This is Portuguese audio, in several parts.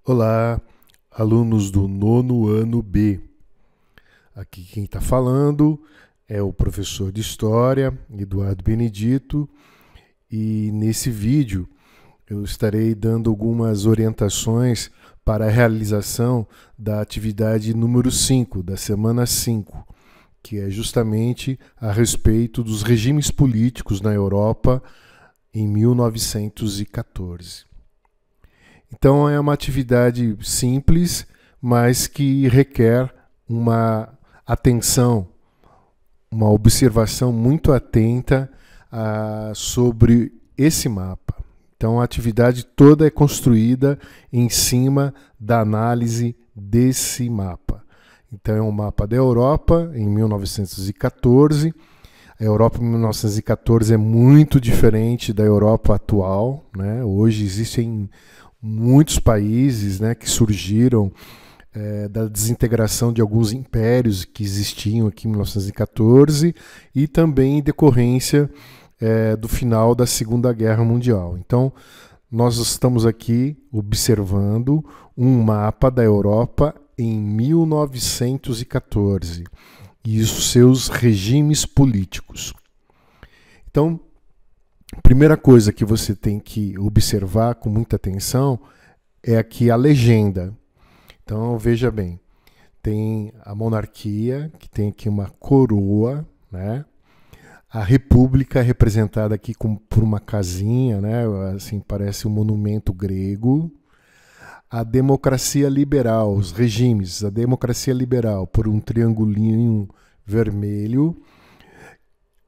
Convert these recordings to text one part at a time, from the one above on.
Olá, alunos do nono ano B. Aqui quem está falando é o professor de História, Eduardo Benedito, e nesse vídeo eu estarei dando algumas orientações para a realização da atividade número 5, da semana 5, que é justamente a respeito dos regimes políticos na Europa em 1914. Então é uma atividade simples, mas que requer uma atenção, uma observação muito atenta sobre esse mapa. Então a atividade toda é construída em cima da análise desse mapa. Então é um mapa da Europa em 1914. A Europa em 1914 é muito diferente da Europa atual, né? Hoje existem muitos países, né, que surgiram da desintegração de alguns impérios que existiam aqui em 1914 e também em decorrência do final da Segunda Guerra Mundial. Então, nós estamos aqui observando um mapa da Europa em 1914 e os seus regimes políticos. Então, a primeira coisa que você tem que observar com muita atenção é aqui a legenda. Então, veja bem, tem a monarquia, que tem aqui uma coroa, né? A república é representada aqui por uma casinha, né? Assim, parece um monumento grego. A democracia liberal, os regimes, a democracia liberal por um triangulinho vermelho.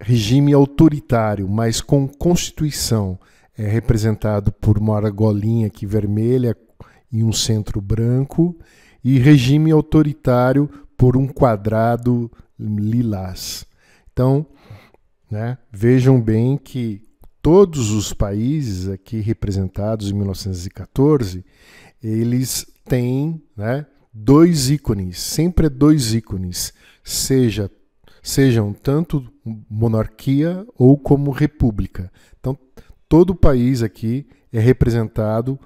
Regime autoritário, mas com constituição, é representado por uma argolinha aqui vermelha e um centro branco, e regime autoritário por um quadrado lilás. Então, né, vejam bem que todos os países aqui representados em 1914, eles têm, né, dois ícones, sempre dois ícones, sejam tanto monarquia ou como república. Então, todo o país aqui é representado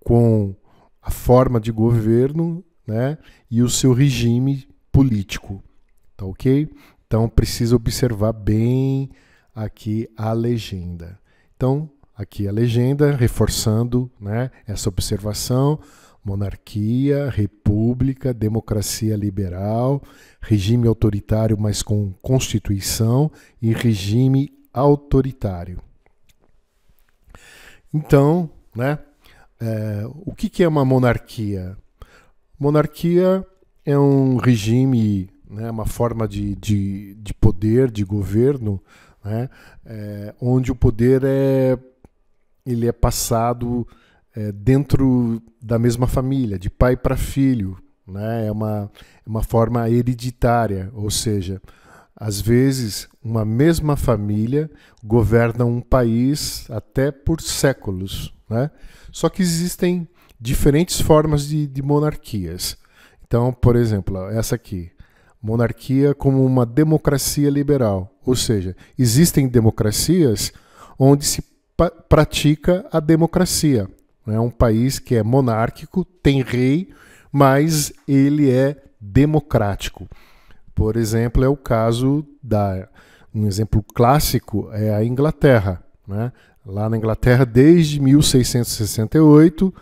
com a forma de governo, né, e o seu regime político. Tá ok? Então, precisa observar bem aqui a legenda. Então, aqui a legenda, reforçando, né, essa observação: monarquia, república, democracia liberal, regime autoritário, mas com constituição, e regime autoritário. Então, né, o que é uma monarquia? Monarquia é um regime, né, uma forma de poder, de governo, né, onde o poder ele é passado dentro da mesma família, de pai para filho, né? É uma forma hereditária, ou seja, às vezes uma mesma família governa um país até por séculos, né? Só que existem diferentes formas de monarquias. Então, por exemplo, essa aqui, monarquia como uma democracia liberal, ou seja, existem democracias onde se pratica a democracia. É um país que é monárquico, tem rei, mas ele é democrático. Por exemplo, é o caso um exemplo clássico é a Inglaterra, né? Lá na Inglaterra, desde 1668,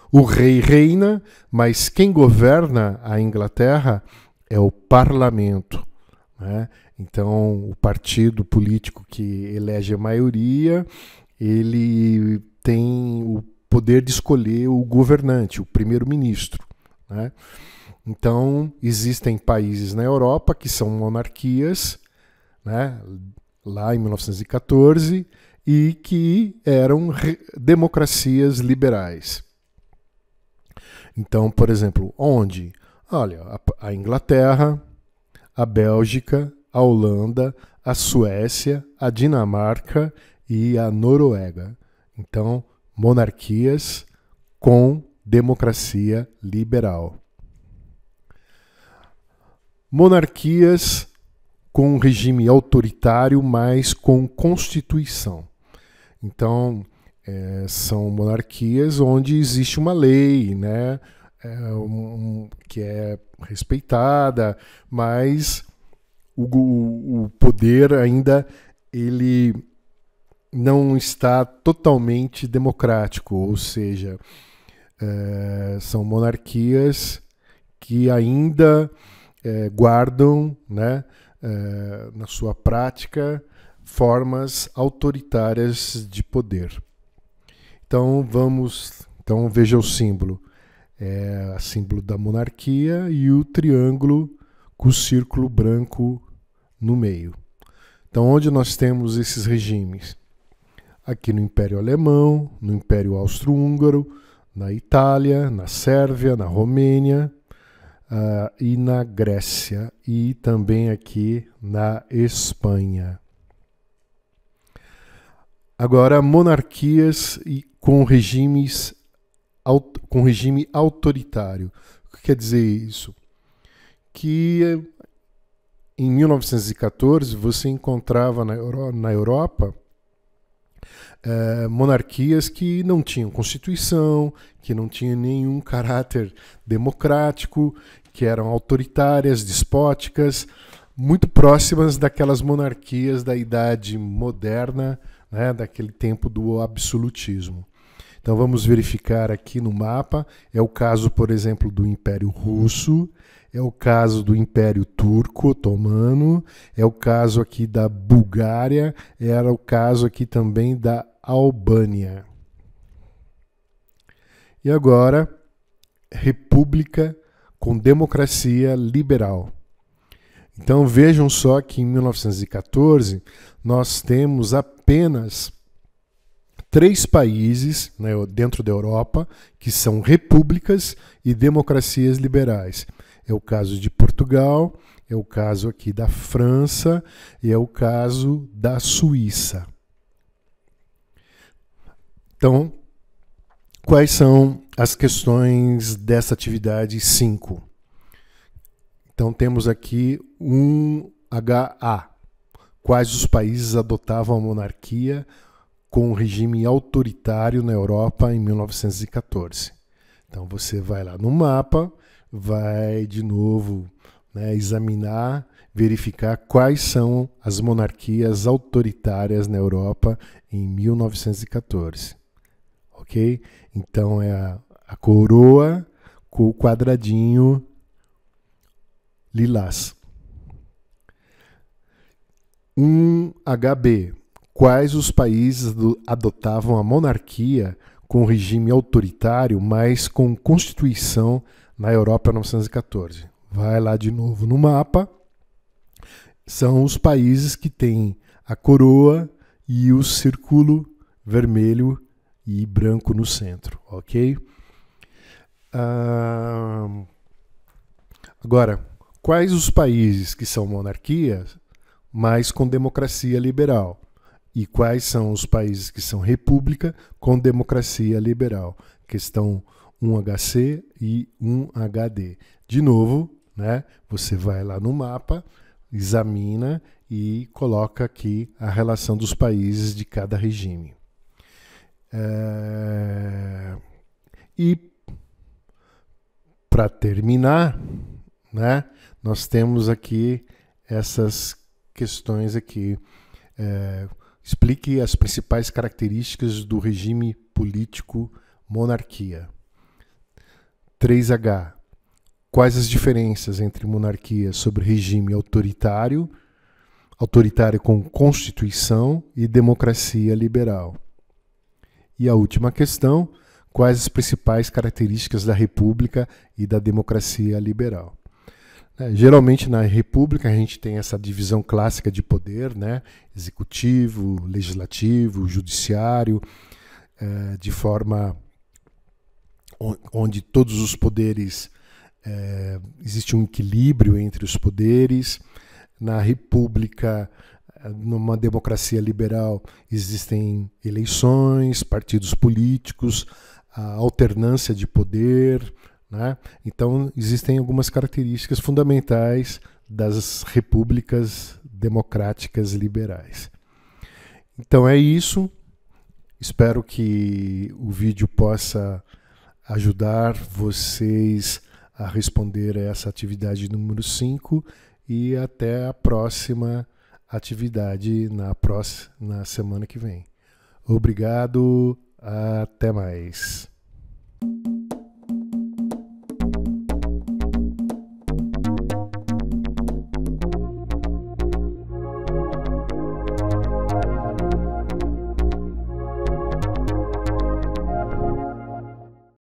o rei reina, mas quem governa a Inglaterra é o parlamento, né? Então, o partido político que elege a maioria, ele tem o poder de escolher o governante, o primeiro-ministro, né? Então, existem países na Europa que são monarquias, né, lá em 1914, e que eram democracias liberais. Então, por exemplo, onde? Olha, a Inglaterra, a Bélgica, a Holanda, a Suécia, a Dinamarca e a Noruega. Então, monarquias com democracia liberal. Monarquias com regime autoritário, mas com constituição. Então, São monarquias onde existe uma lei, né, que é respeitada, mas o poder ainda ele não está totalmente democrático, ou seja, são monarquias que ainda guardam, né, na sua prática, formas autoritárias de poder. Então veja o símbolo. É o símbolo da monarquia e o triângulo com o círculo branco no meio. Então, onde nós temos esses regimes? Aqui no Império Alemão, no Império Austro-Húngaro, na Itália, na Sérvia, na Romênia e na Grécia, e também aqui na Espanha. Agora, monarquias com regime autoritário. O que quer dizer isso? Que em 1914 você encontrava na Europa monarquias que não tinham constituição, que não tinham nenhum caráter democrático, que eram autoritárias, despóticas, muito próximas daquelas monarquias da Idade Moderna, né, daquele tempo do absolutismo. Então vamos verificar aqui no mapa, é o caso, por exemplo, do Império Russo, é o caso do Império Turco Otomano, é o caso aqui da Bulgária, era o caso aqui também da Albânia. E agora, república com democracia liberal. Então vejam só que em 1914 nós temos apenas 3 países, né, dentro da Europa que são repúblicas e democracias liberais. É o caso de Portugal, é o caso aqui da França e é o caso da Suíça. Então, quais são as questões dessa atividade 5? Então temos aqui 1HA. Quais os países adotavam a monarquia com um regime autoritário na Europa em 1914? Então você vai lá no mapa, vai de novo, né, examinar, verificar quais são as monarquias autoritárias na Europa em 1914. Ok? Então é a coroa com o quadradinho lilás. 1HB. Quais os países adotavam a monarquia com regime autoritário, mas com constituição na Europa em 1914? Vai lá de novo no mapa. São os países que têm a coroa e o círculo vermelho e branco no centro, ok? Agora, quais os países que são monarquias, mas com democracia liberal? E quais são os países que são república com democracia liberal? Questão 1HC e 1HD. De novo, né, você vai lá no mapa, examina e coloca aqui a relação dos países de cada regime. E para terminar, né, nós temos aqui essas questões aqui. Explique as principais características do regime político monarquia. 3H. Quais as diferenças entre monarquia sobre regime autoritário, autoritário com constituição e democracia liberal? E a última questão, quais as principais características da república e da democracia liberal? Geralmente na república a gente tem essa divisão clássica de poder, né? Executivo, legislativo, judiciário, de forma onde todos os poderes, existe um equilíbrio entre os poderes. Na república, numa democracia liberal, existem eleições, partidos políticos, a alternância de poder, né? Então, existem algumas características fundamentais das repúblicas democráticas liberais. Então, é isso. Espero que o vídeo possa ajudar vocês a responder a essa atividade número 5 e até a próxima atividade na semana que vem. Obrigado, até mais.